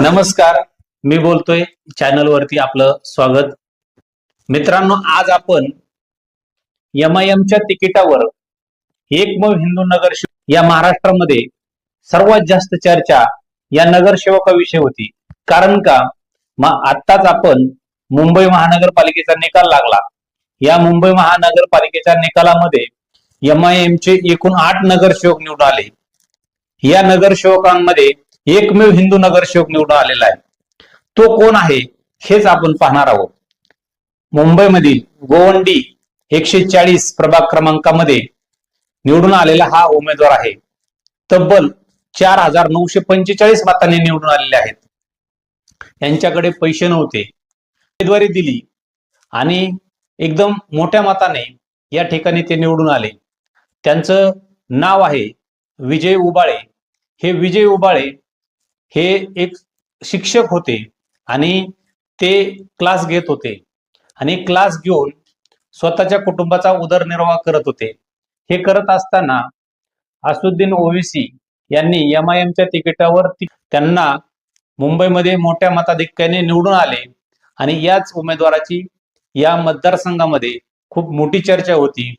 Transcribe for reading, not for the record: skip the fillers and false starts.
नमस्कार. मी बोलतोय चॅनल वरती आपलं स्वागत. मित्रांनो, आज आपण एमआयएमच्या तिकिटावर एकमेव हिंदू नगरसेवक या महाराष्ट्रामध्ये सर्वात जास्त चर्चा या नगरसेवकाविषयी होती. कारण का आत्ताच आपण मुंबई महानगरपालिकेचा निकाल लागला. या मुंबई महानगरपालिकेच्या निकालामध्ये एमआयएमचे एकूण 8 नगरसेवक निवडून आले. या नगरसेवकांमध्ये एकमेव हिंदू नगरसेवक निवडून आलेला आहे. तो कोण आहे हेच आपण पाहणार आहोत. मुंबईमधील गोवंडी 140 प्रभाग क्रमांकामध्ये निवडून आलेला हा उमेदवार आहे. तब्बल 4945 मतांनी निवडून आलेले आहेत. यांच्याकडे पैसे नव्हते, उमेदवारी दिली आणि एकदम मोठ्या मताने या ठिकाणी ते निवडून आले. त्यांचं नाव आहे विजय उबाळे. हे विजय उबाळे हे एक शिक्षक होते आणि ते क्लास घेत होते आणि क्लास घेऊन स्वतःच्या कुटुंबाचा उदरनिर्वाह करत होते. हे करत असताना असुद्दीन ओवेसी यांनी एमआयएमच्या तिकिटावर त्यांना मुंबईमध्ये मोठ्या मताधिक्याने निवडून आले आणि याच उमेदवाराची या मतदारसंघामध्ये खूप मोठी चर्चा होती.